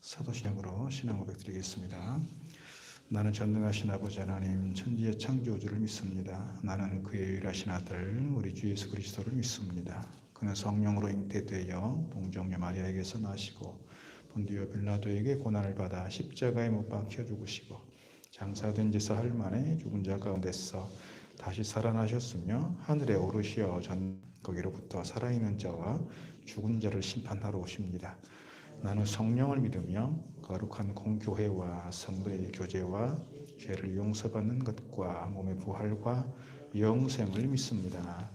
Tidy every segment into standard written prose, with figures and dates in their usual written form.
사도신앙으로 신앙 고백 드리겠습니다. 나는 전능하신 아버지 하나님 천지의 창조주를 믿습니다. 나는 그의 유일하신 아들 우리 주 예수 그리스도를 믿습니다. 그는 성령으로 잉태되어 동정녀 마리아에게서 나시고 본디오 빌라도에게 고난을 받아 십자가에 못 박혀 죽으시고 장사된 지 사흘 만에 죽은 자 가운데서 다시 살아나셨으며 하늘에 오르시어 거기로부터 살아있는 자와 죽은 자를 심판하러 오십니다. 나는 성령을 믿으며 거룩한 공교회와 성도의 교제와 죄를 용서받는 것과 몸의 부활과 영생을 믿습니다.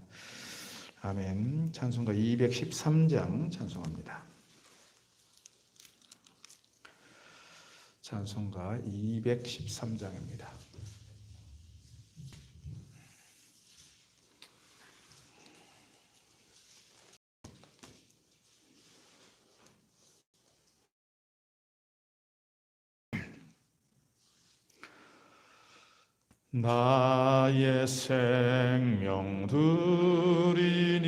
아멘. 찬송가 213장 찬송합니다. 찬송가 213장입니다. 나의 생명 드리니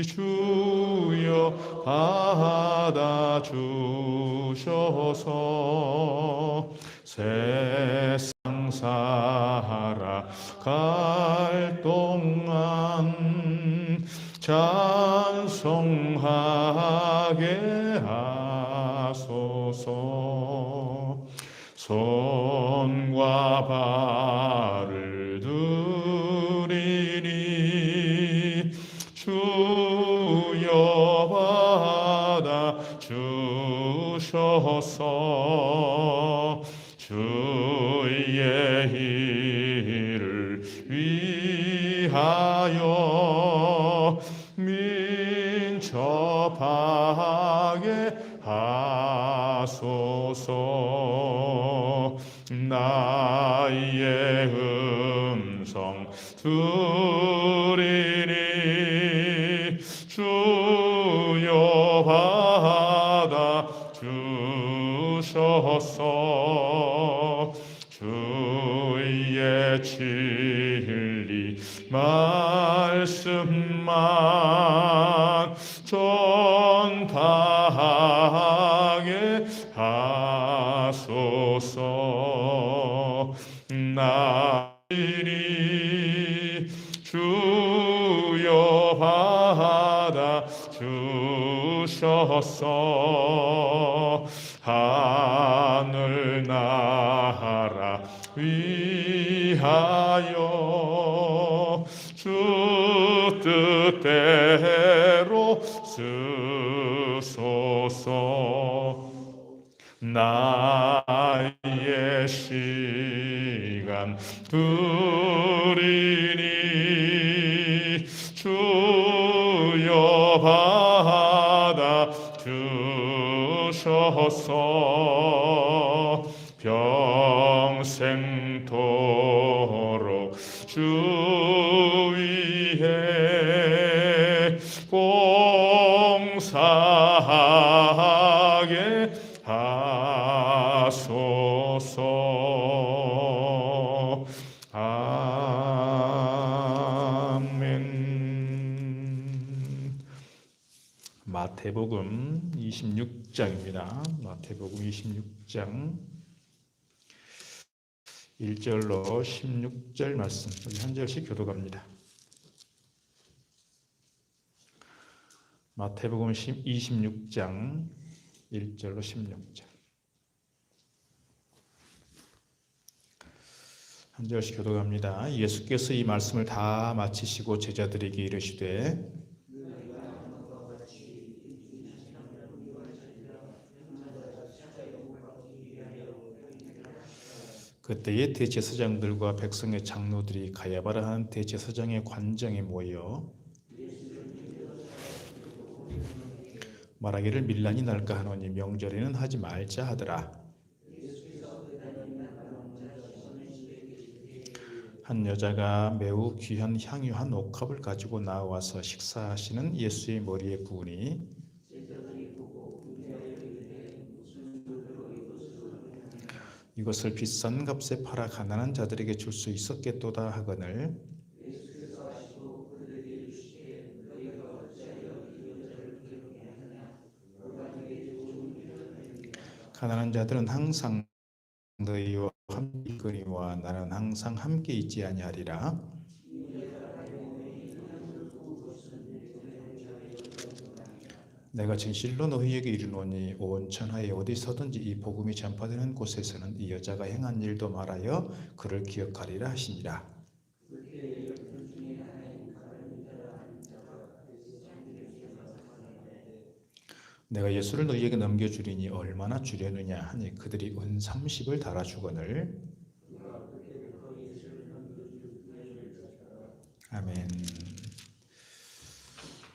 주여 받아 주셔서 세상 살아갈 동안 찬송하게 하소서. 손과 발을 들이니 주여 받아 주셔서 주의 일을 위하여 민첩하게 하소서. 나의 음성 들으니 주여 받아 주셔서 주의 진리 말씀만 전파하게 하소서. 나이니 주여 받아 주셔서 하늘 나라 위하여 주 뜻대로 쓰소서. 나의 시간 드리니 주여 받아 주셔서 평생토록 주 위에 봉사하게 하소서. 아멘. 마태복음 26장입니다. 마태복음 26장 1절로 16절 말씀, 우리 한 절씩 교독합니다. 마태복음 26장 1절로 16절 한 절씩 교독합니다. 예수께서 이 말씀을 다 마치시고 제자들에게 이르시되 그때에 대제사장들과 백성의 장로들이 가야바라 하는 대제사장의 관정에 모여 말하기를 밀란이 날까 하노니 명절에는 하지 말자 하더라. 한 여자가 매우 귀한 향유 한 옥합을 가지고 나와서 식사하시는 예수의 머리에 부으니 이것을 비싼 값에 팔아 가난한 자들에게 줄 수 있었겠도다 하거늘 가난한 자들은 항상 너희와 함께 있거니와 나는 항상 함께 있지 아니하리라. 내가 진실로 너희에게 이르노니 온 천하에 어디서든지 이 복음이 전파되는 곳에서는 이 여자가 행한 일도 말하여 그를 기억하리라 하시니라. 내가 예수를 너희에게 넘겨주리니 얼마나 주려느냐 하니 그들이 은 30을 달아주거늘. 아멘.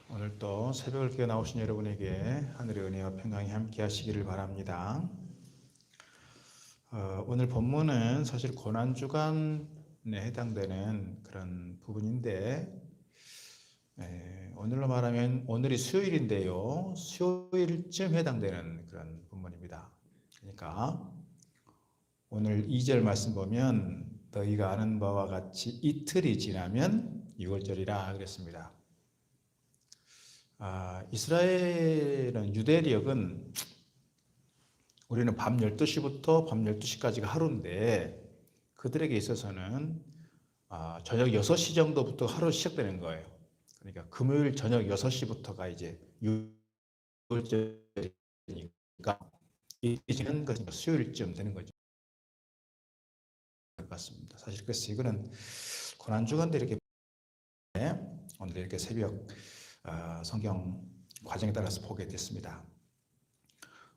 오늘 또 새벽을 깨어 나오신 여러분에게 하늘의 은혜와 평강이 함께 하시기를 바랍니다. 오늘 본문은 사실 고난주간에 해당되는 그런 부분인데, 오늘로 말하면 오늘이 수요일인데요. 수요일쯤 해당되는 그런 본문입니다. 그러니까 오늘 2절 말씀 보면 너희가 아는 바와 같이 이틀이 지나면 유월절이라 그랬습니다. 이스라엘은 유대력은 우리는 밤 12시부터 밤 12시까지가 하루인데 그들에게 있어서는 저녁 6시 정도부터 하루 시작되는 거예요. 그러니까 금요일 저녁 6시부터가 이제 유월절이니까 이제는 수요일쯤 되는 거죠. 같습니다. 사실 그래서 이거는 고난주간데 이렇게 오늘 이렇게 새벽 성경 과정에 따라서 보게 됐습니다.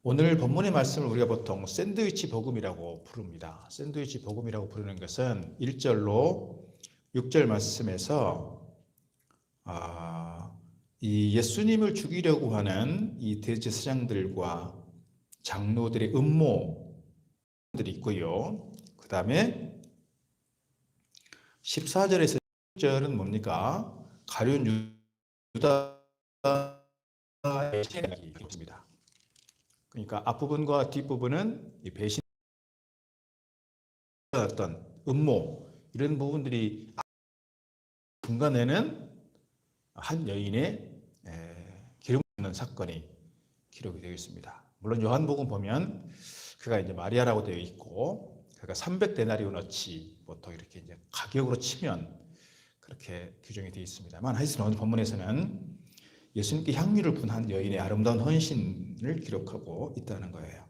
오늘 본문의 말씀을 우리가 보통 샌드위치 복음이라고 부릅니다. 샌드위치 복음이라고 부르는 것은 1절로 6절 말씀에서 이 예수님을 죽이려고 하는 이 대제사장들과 장로들의 음모들이 있고요. 그 다음에 14절에서 10절은 뭡니까? 가룟 유다의 이야기 있습니다. 그러니까 앞부분과 뒷부분은 이 배신 어떤 음모 이런 부분들이 중간에는 한 여인의 기름 붓는 사건이 기록이 되어 있습니다. 물론 요한복음 보면 그가 이제 마리아라고 되어 있고 그가 300데나리온어치 보통 이렇게 이제 가격으로 치면 그렇게 규정이 되어 있습니다만 하여튼 오늘 본문에서는 예수님께 향유를 분한 여인의 아름다운 헌신을 기록하고 있다는 거예요.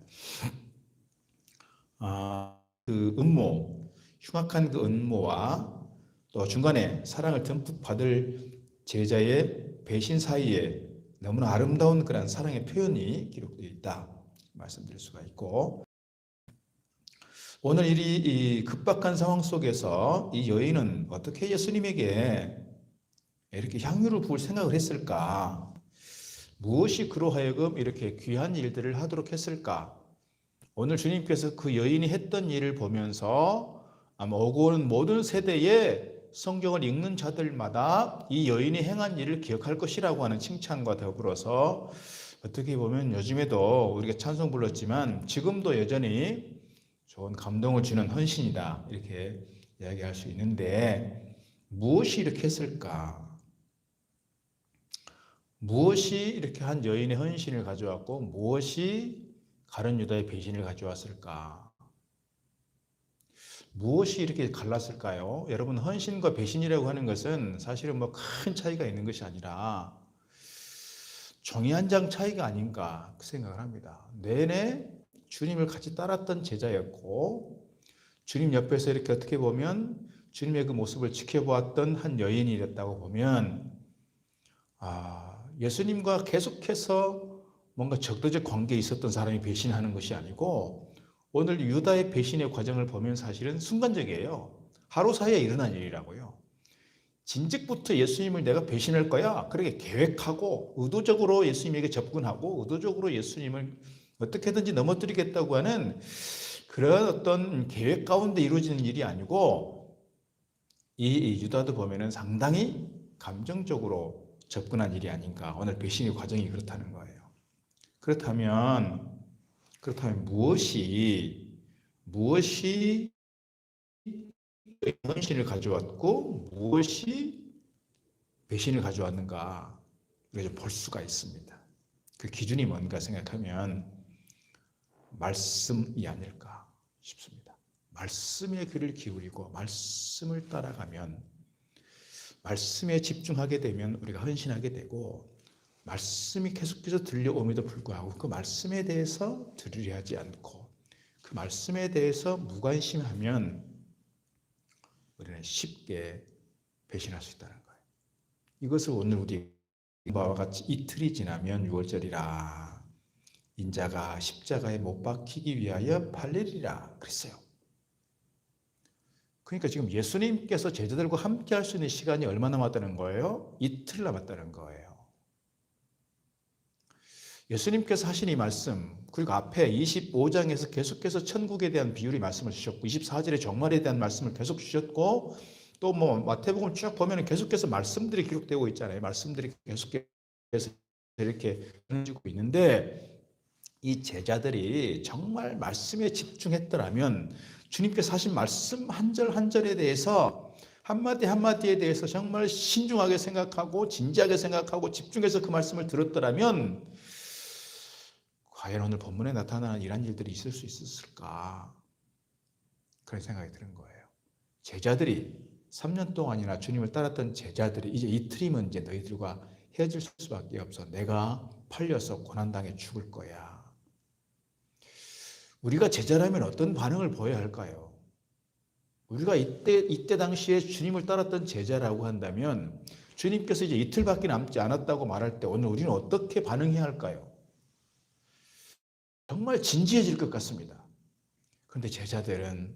그 음모, 흉악한 그 음모와 또 중간에 사랑을 듬뿍 받을 제자의 배신 사이에 너무나 아름다운 그런 사랑의 표현이 기록되어 있다 말씀드릴 수가 있고, 오늘 이 급박한 상황 속에서 이 여인은 어떻게 예수님에게 이렇게 향유를 부을 생각을 했을까? 무엇이 그로 하여금 이렇게 귀한 일들을 하도록 했을까? 오늘 주님께서 그 여인이 했던 일을 보면서 아마 오고 오는 모든 세대에 성경을 읽는 자들마다 이 여인이 행한 일을 기억할 것이라고 하는 칭찬과 더불어서 어떻게 보면 요즘에도 우리가 찬송 불렀지만 지금도 여전히 좋은 감동을 주는 헌신이다 이렇게 이야기할 수 있는데, 무엇이 이렇게 했을까? 무엇이 이렇게 한 여인의 헌신을 가져왔고 무엇이 가룟 유다의 배신을 가져왔을까? 무엇이 이렇게 갈랐을까요? 여러분, 헌신과 배신이라고 하는 것은 사실은 뭐 큰 차이가 있는 것이 아니라 종이 한 장 차이가 아닌가 그 생각을 합니다. 내내 주님을 같이 따랐던 제자였고 주님 옆에서 이렇게 어떻게 보면 주님의 그 모습을 지켜보았던 한 여인이었다고 보면 예수님과 계속해서 뭔가 적대적 관계에 있었던 사람이 배신하는 것이 아니고 오늘 유다의 배신의 과정을 보면 사실은 순간적이에요. 하루 사이에 일어난 일이라고요. 진즉부터 예수님을 내가 배신할 거야 그렇게 계획하고 의도적으로 예수님에게 접근하고 의도적으로 예수님을 어떻게든지 넘어뜨리겠다고 하는 그런 어떤 계획 가운데 이루어지는 일이 아니고 이 유다도 보면은 상당히 감정적으로 접근한 일이 아닌가. 오늘 배신의 과정이 그렇다는 거예요. 그렇다면 무엇이 헌신을 가져왔고 무엇이 배신을 가져왔는가 우리가 볼 수가 있습니다. 그 기준이 뭔가 생각하면 말씀이 아닐까 싶습니다. 말씀에 귀를 기울이고 말씀을 따라가면, 말씀에 집중하게 되면 우리가 헌신하게 되고, 말씀이 계속해서 들려옴에도 불구하고 그 말씀에 대해서 들으려 하지 않고 그 말씀에 대해서 무관심하면 우리는 쉽게 배신할 수 있다는 거예요. 이것을 오늘 우리 바와 같이 이틀이 지나면 유월절이라, 인자가 십자가에 못 박히기 위하여 팔리리라 그랬어요. 그러니까 지금 예수님께서 제자들과 함께 할 수 있는 시간이 얼마 남았다는 거예요? 이틀 남았다는 거예요. 예수님께서 하신 이 말씀, 그리고 앞에 25장에서 계속해서 천국에 대한 비유를 말씀을 주셨고 24절에 종말에 대한 말씀을 계속 주셨고, 또 뭐 마태복음 쭉 보면 계속해서 말씀들이 기록되고 있잖아요. 말씀들이 계속해서 이렇게 전해지고 있는데, 이 제자들이 정말 말씀에 집중했더라면 주님께서 하신 말씀 한 절 한 절에 대해서, 한마디 한마디에 대해서 정말 신중하게 생각하고 진지하게 생각하고 집중해서 그 말씀을 들었더라면 과연 오늘 본문에 나타나는 이런 일들이 있을 수 있었을까, 그런 생각이 드는 거예요. 제자들이 3년 동안이나 주님을 따랐던 제자들이 이제 이틀이면 이제 너희들과 헤어질 수밖에 없어. 내가 팔려서 고난당해 죽을 거야. 우리가 제자라면 어떤 반응을 보여야 할까요? 우리가 이때 당시에 주님을 따랐던 제자라고 한다면 주님께서 이제 이틀밖에 남지 않았다고 말할 때 오늘 우리는 어떻게 반응해야 할까요? 정말 진지해질 것 같습니다. 그런데 제자들은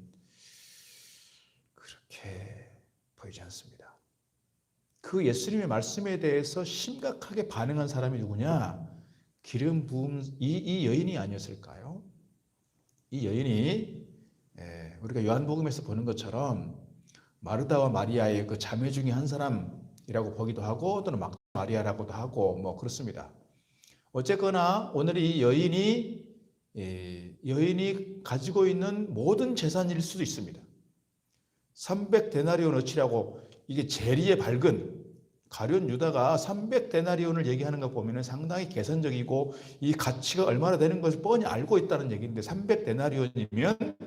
그렇게 보이지 않습니다. 그 예수님의 말씀에 대해서 심각하게 반응한 사람이 누구냐? 기름 부음 이 여인이 아니었을까요? 이 여인이 우리가 요한복음에서 보는 것처럼 마르다와 마리아의 그 자매 중에 한 사람이라고 보기도 하고, 또는 막달라 마리아라고도 하고 뭐 그렇습니다. 어쨌거나 오늘 이 여인이 가지고 있는 모든 재산일 수도 있습니다. 300데나리온어치라고, 이게 재리의 밝은 가룟 유다가 300데나리온을 얘기하는 거 보면 상당히 계산적이고 이 가치가 얼마나 되는 것을 뻔히 알고 있다는 얘기인데, 300데나리온이면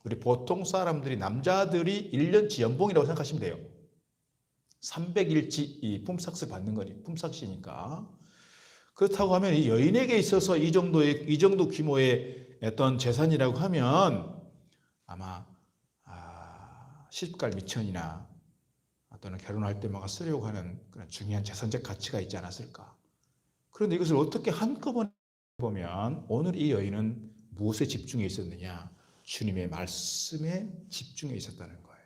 우리 보통 사람들이, 남자들이 1년치 연봉이라고 생각하시면 돼요. 300일치 이 품삯을 받는 거니, 품삯이니까. 그렇다고 하면 이 여인에게 있어서 이 정도 규모의 어떤 재산이라고 하면 아마 시집갈 미천이나 또는 결혼할 때마다 쓰려고 하는 그런 중요한 재산적 가치가 있지 않았을까. 그런데 이것을 어떻게 한꺼번에 보면 오늘 이 여인은 무엇에 집중해 있었느냐? 주님의 말씀에 집중해 있었다는 거예요.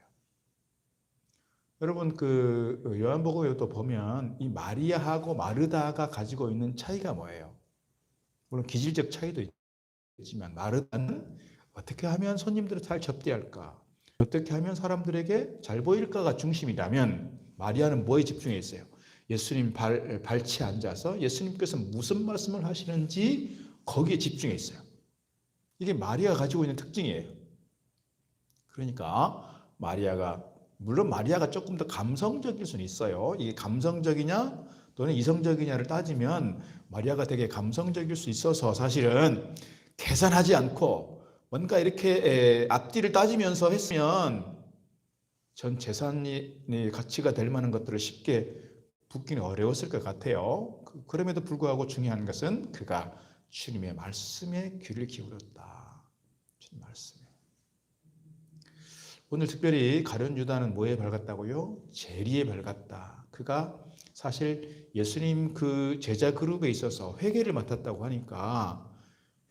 여러분, 그 요한복음에 또 보면 이 마리아하고 마르다가 가지고 있는 차이가 뭐예요? 물론 기질적 차이도 있지만, 마르다는 어떻게 하면 손님들을 잘 접대할까, 어떻게 하면 사람들에게 잘 보일까가 중심이라면, 마리아는 뭐에 집중해 있어요? 예수님 발치에 앉아서 예수님께서 무슨 말씀을 하시는지 거기에 집중해 있어요. 이게 마리아가 가지고 있는 특징이에요. 그러니까 물론 마리아가 조금 더 감성적일 수는 있어요. 이게 감성적이냐 또는 이성적이냐를 따지면 마리아가 되게 감성적일 수 있어서 사실은 계산하지 않고 뭔가 이렇게 앞뒤를 따지면서 했으면 전 재산이 가치가 될 만한 것들을 쉽게 붙기는 어려웠을 것 같아요. 그럼에도 불구하고 중요한 것은 그가 주님의 말씀에 귀를 기울였다. 주님 말씀에. 오늘 특별히 가룟 유다는 뭐에 밝았다고요? 재리에 밝았다. 그가 사실 예수님 그 제자 그룹에 있어서 회계를 맡았다고 하니까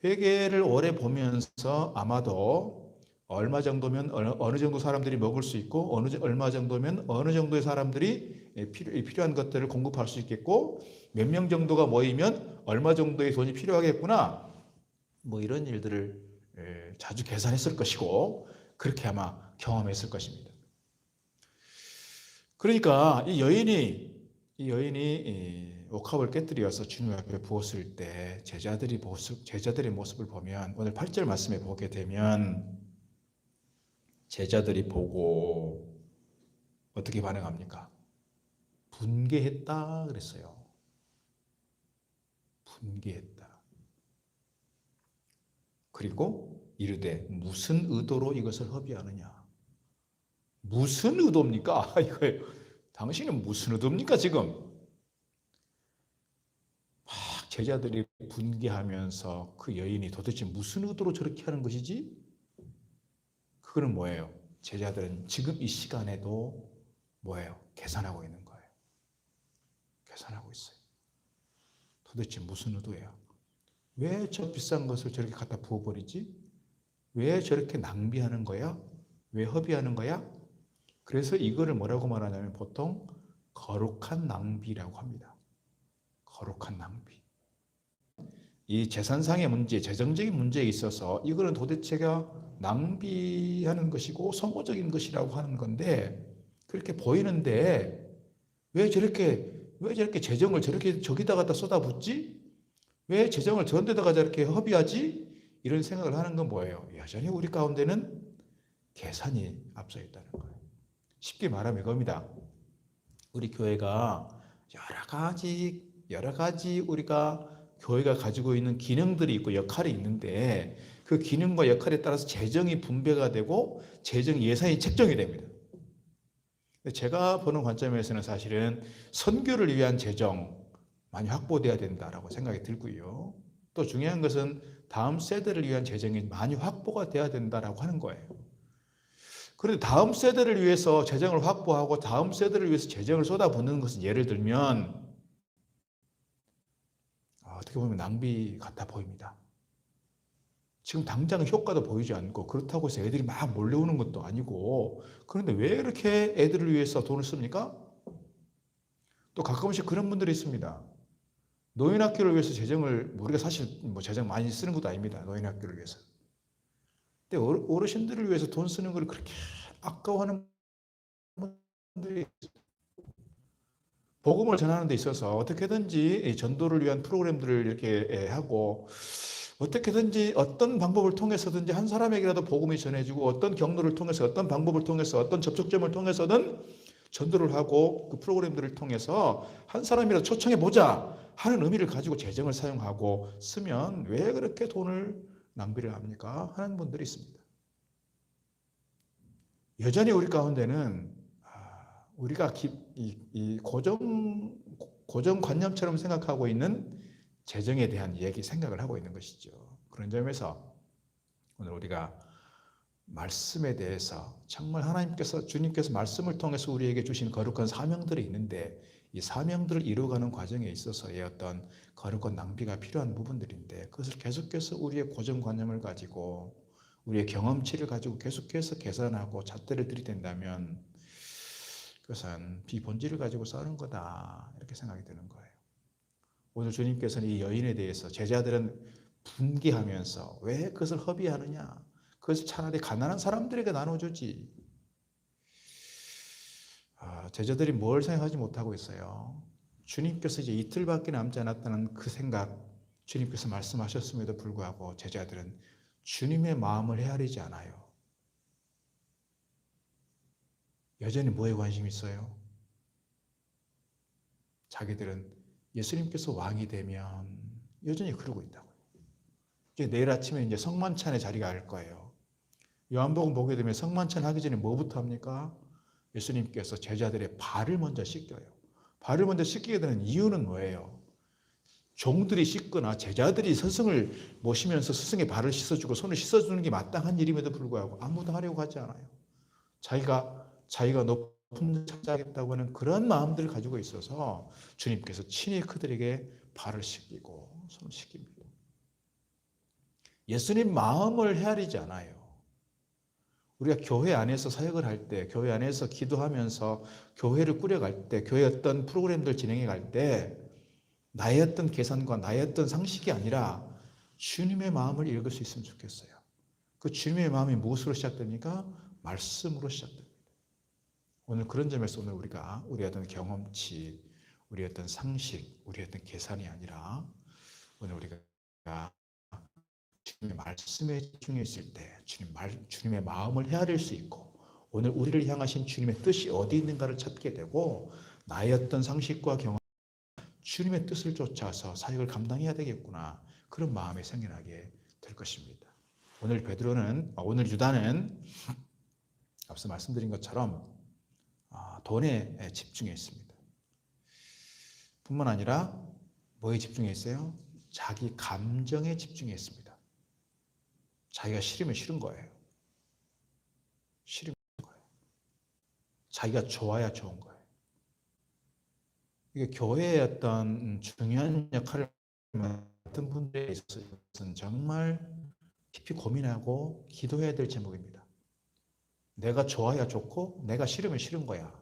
회계를 오래 보면서 아마도 얼마 정도면 어느 정도 사람들이 먹을 수 있고 얼마 정도면 어느 정도의 사람들이 필요한 것들을 공급할 수 있겠고, 몇 명 정도가 모이면 얼마 정도의 돈이 필요하겠구나, 뭐 이런 일들을 자주 계산했을 것이고 그렇게 아마 경험했을 것입니다. 그러니까 이 여인이 옥합을 깨뜨려서 주님 앞에 부었을 때 제자들의 모습을 보면, 오늘 8절 말씀에 보게 되면 제자들이 보고 어떻게 반응합니까? 분개했다 그랬어요. 분개했다. 그리고 이르되 무슨 의도로 이것을 허비하느냐. 무슨 의도입니까? 이거예요. 당신은 무슨 의도입니까 지금? 막 제자들이 분개하면서 그 여인이 도대체 무슨 의도로 저렇게 하는 것이지? 그거는 뭐예요? 제자들은 지금 이 시간에도 뭐예요? 계산하고 있는 거예요. 계산하고 있어요. 도대체 무슨 의도예요? 왜 저 비싼 것을 저렇게 갖다 부어버리지? 왜 저렇게 낭비하는 거야? 왜 허비하는 거야? 그래서 이거를 뭐라고 말하냐면 보통 거룩한 낭비라고 합니다. 거룩한 낭비. 이 재산상의 문제, 재정적인 문제에 있어서 이거는 도대체가 낭비하는 것이고 소모적인 것이라고 하는 건데 그렇게 보이는데 왜 저렇게 재정을 저렇게 저기다 갖다 쏟아붓지? 왜 재정을 저런 데다가 저렇게 허비하지? 이런 생각을 하는 건 뭐예요? 여전히 우리 가운데는 계산이 앞서 있다는 거예요. 쉽게 말하면 이겁니다. 우리 교회가 여러 가지 우리가 교회가 가지고 있는 기능들이 있고 역할이 있는데 그 기능과 역할에 따라서 재정이 분배가 되고 재정 예산이 책정이 됩니다. 제가 보는 관점에서는 사실은 선교를 위한 재정 많이 확보돼야 된다라고 생각이 들고요. 또 중요한 것은 다음 세대를 위한 재정이 많이 확보가 돼야 된다라고 하는 거예요. 그런데 다음 세대를 위해서 재정을 확보하고 다음 세대를 위해서 재정을 쏟아붓는 것은 예를 들면 어떻게 보면 낭비 같아 보입니다. 지금 당장 효과도 보이지 않고 그렇다고 해서 애들이 막 몰려오는 것도 아니고 그런데 왜 이렇게 애들을 위해서 돈을 씁니까? 또 가끔씩 그런 분들이 있습니다. 노인학교를 위해서 재정을 우리가 사실 뭐 재정 많이 쓰는 것도 아닙니다. 노인학교를 위해서. 근데 어르신들을 위해서 돈 쓰는 걸 그렇게 아까워하는 분들이 복음을 전하는 데 있어서 어떻게든지 전도를 위한 프로그램들을 이렇게 하고 어떻게든지 어떤 방법을 통해서든지 한 사람에게라도 복음이 전해지고 어떤 경로를 통해서 어떤 방법을 통해서 어떤 접촉점을 통해서든 전도를 하고 그 프로그램들을 통해서 한 사람이라도 초청해 보자 하는 의미를 가지고 재정을 사용하고 쓰면 왜 그렇게 돈을 낭비를 합니까? 하는 분들이 있습니다. 여전히 우리 가운데는 우리가 이 고정관념처럼 생각하고 있는 재정에 대한 생각을 하고 있는 것이죠. 그런 점에서 오늘 우리가 말씀에 대해서 정말 주님께서 말씀을 통해서 우리에게 주신 거룩한 사명들이 있는데 이 사명들을 이루어가는 과정에 있어서의 어떤 거룩한 낭비가 필요한 부분들인데 그것을 계속해서 우리의 고정관념을 가지고 우리의 경험치를 가지고 계속해서 계산하고 잣대를 들이댄다면 그것은 비본질을 가지고 싸우는 거다 이렇게 생각이 드는 거예요. 오늘 주님께서는 이 여인에 대해서 제자들은 분개하면서 왜 그것을 허비하느냐? 그것을 차라리 가난한 사람들에게 나눠주지. 제자들이 뭘 생각하지 못하고 있어요. 주님께서 이제 이틀밖에 남지 않았다는 그 생각, 주님께서 말씀하셨음에도 불구하고 제자들은 주님의 마음을 헤아리지 않아요. 여전히 뭐에 관심이 있어요? 자기들은 예수님께서 왕이 되면 여전히 그러고 있다고요. 이제 내일 아침에 이제 성만찬의 자리가 할 거예요. 요한복음 보게 되면 성만찬 하기 전에 뭐부터 합니까? 예수님께서 제자들의 발을 먼저 씻겨요. 발을 먼저 씻기게 되는 이유는 뭐예요? 종들이 씻거나 제자들이 스승을 모시면서 스승의 발을 씻어주고 손을 씻어주는 게 마땅한 일임에도 불구하고 아무도 하려고 하지 않아요. 자기가 높은 데 찾아야겠다고 하는 그런 마음들을 가지고 있어서 주님께서 친히 그들에게 발을 씻기고 손을 씻깁니다. 예수님 마음을 헤아리지 않아요. 우리가 교회 안에서 사역을 할 때, 교회 안에서 기도하면서 교회를 꾸려갈 때, 교회 어떤 프로그램들 진행해 갈 때 나의 어떤 계산과 나의 어떤 상식이 아니라 주님의 마음을 읽을 수 있으면 좋겠어요. 그 주님의 마음이 무엇으로 시작됩니까? 말씀으로 시작됩니다. 오늘 그런 점에서 오늘 우리가 우리의 어떤 경험치, 우리의 어떤 상식, 우리의 어떤 계산이 아니라 오늘 우리가 주님의 말씀에 집중해 있을 때 주님의 마음을 헤아릴 수 있고 오늘 우리를 향하신 주님의 뜻이 어디 있는가를 찾게 되고 나의 어떤 상식과 경험 주님의 뜻을 쫓아서 사역을 감당해야 되겠구나 그런 마음이 생겨나게 될 것입니다. 오늘 유다는 앞서 말씀드린 것처럼 돈에 집중해 있습니다. 뿐만 아니라 뭐에 집중해 있어요? 자기 감정에 집중해 있습니다. 자기가 싫으면 싫은 거예요. 싫은 거예요. 자기가 좋아야 좋은 거예요. 이게 교회의 어떤 중요한 역할을 맡은 분들에 있어서는 정말 깊이 고민하고 기도해야 될 제목입니다. 내가 좋아야 좋고 내가 싫으면 싫은 거야.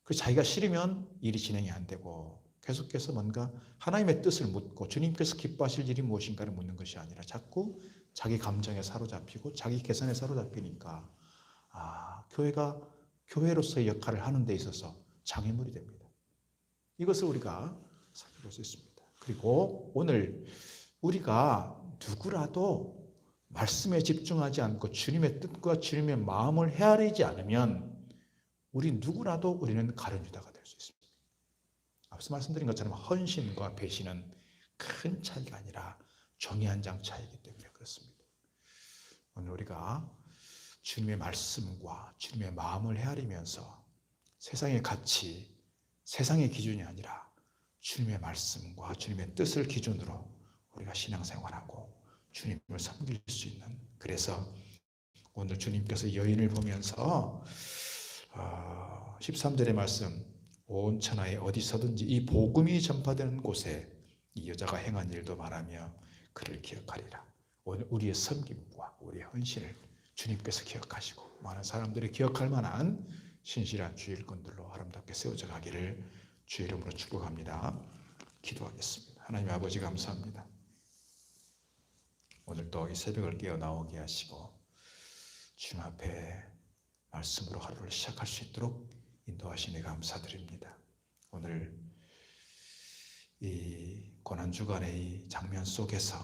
그래서 자기가 싫으면 일이 진행이 안 되고 계속해서 뭔가 하나님의 뜻을 묻고 주님께서 기뻐하실 일이 무엇인가를 묻는 것이 아니라 자꾸 자기 감정에 사로잡히고 자기 계산에 사로잡히니까 교회가 교회로서의 역할을 하는 데 있어서 장애물이 됩니다. 이것을 우리가 살펴볼 수 있습니다. 그리고 오늘 우리가 누구라도 말씀에 집중하지 않고 주님의 뜻과 주님의 마음을 헤아리지 않으면 우리는 가룟 유다가 될 수 있습니다. 앞서 말씀드린 것처럼 헌신과 배신은 큰 차이가 아니라 종이 한 장 차이이기 때문에 그렇습니다. 오늘 우리가 주님의 말씀과 주님의 마음을 헤아리면서 세상의 가치, 세상의 기준이 아니라 주님의 말씀과 주님의 뜻을 기준으로 우리가 신앙생활하고 주님을 섬길 수 있는, 그래서 오늘 주님께서 여인을 보면서 13절의 말씀, 온 천하에 어디서든지 이 복음이 전파되는 곳에 이 여자가 행한 일도 말하며 그를 기억하리라. 오늘 우리의 섬김과 우리의 헌신을 주님께서 기억하시고 많은 사람들이 기억할 만한 신실한 주의 일꾼들로 아름답게 세워져 가기를 주의 이름으로 축복합니다. 기도하겠습니다. 하나님 아버지 감사합니다. 오늘 또 이 새벽을 깨어 나오게 하시고 주님 앞에 말씀으로 하루를 시작할 수 있도록 인도하시니 감사드립니다. 오늘 이 고난주간의 이 장면 속에서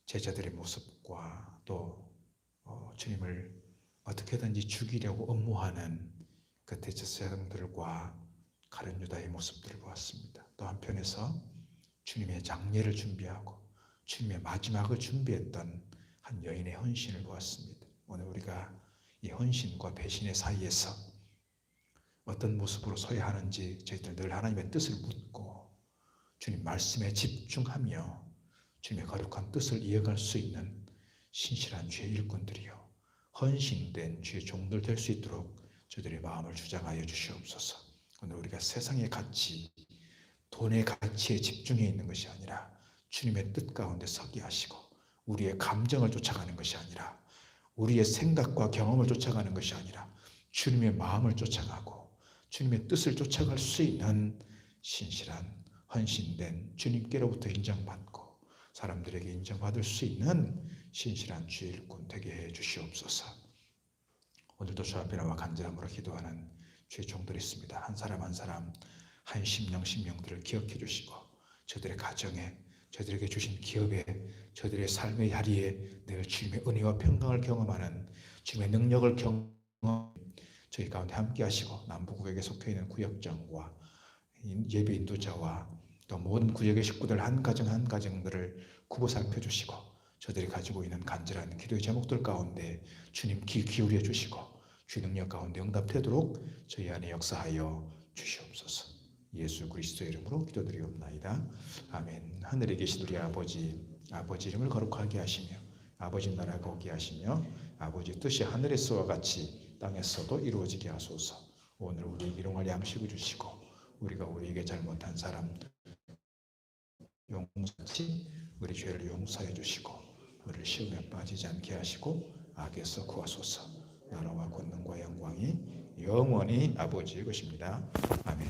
제자들의 모습과 또 주님을 어떻게든지 죽이려고 음모하는 그 대제사장들과 가룟 유다의 모습들을 보았습니다. 또 한편에서 주님의 장례를 준비하고 주님의 마지막을 준비했던 한 여인의 헌신을 보았습니다. 오늘 우리가 이 헌신과 배신의 사이에서 어떤 모습으로 서야 하는지 저희들 늘 하나님의 뜻을 묻고 주님 말씀에 집중하며 주님의 거룩한 뜻을 이어갈 수 있는 신실한 주의 일꾼들이요 헌신된 주의 종들 될 수 있도록 저희들의 마음을 주장하여 주시옵소서. 오늘 우리가 세상의 가치, 돈의 가치에 집중해 있는 것이 아니라 주님의 뜻 가운데 서게 하시고 우리의 감정을 쫓아가는 것이 아니라 우리의 생각과 경험을 쫓아가는 것이 아니라 주님의 마음을 쫓아가고 주님의 뜻을 쫓아갈 수 있는 신실한 헌신된 주님께로부터 인정받고 사람들에게 인정받을 수 있는 신실한 주의 일꾼 되게 해 주시옵소서. 오늘도 주 앞에 나와 간절함으로 기도하는 주의 종들이 있습니다. 한 사람 한 사람 한 심령 심령들을 기억해 주시고 저들의 가정에 저들에게 주신 기업에 저들의 삶의 자리에 늘 주님의 은혜와 평강을 경험하는 주님의 능력을 경험 저희 가운데 함께 하시고 남부구역에 속해 있는 구역장과 예배 인도자와 또 모든 구역의 식구들 한 가정 한 가정들을 구보 살펴주시고 저들이 가지고 있는 간절한 기도의 제목들 가운데 주님 귀 기울여 주시고 주의 능력 가운데 응답되도록 저희 안에 역사하여 주시옵소서. 예수 그리스도의 이름으로 기도드리옵나이다. 아멘. 하늘에 계신 우리 아버지 이름을 거룩하게 하시며 아버지 나라가 오게 하시며 아버지 뜻이 하늘에서와 같이 땅에서도 이루어지게 하소서. 오늘 우리에게 일용할 양식을 주시고 우리가 우리에게 잘못한 사람 용서치 우리 죄를 용서해 주시고 우리를 시험에 빠지지 않게 하시고 악에서 구하소서. 나라와 권능과 영광이 영원히 아버지의 것입니다. 아멘.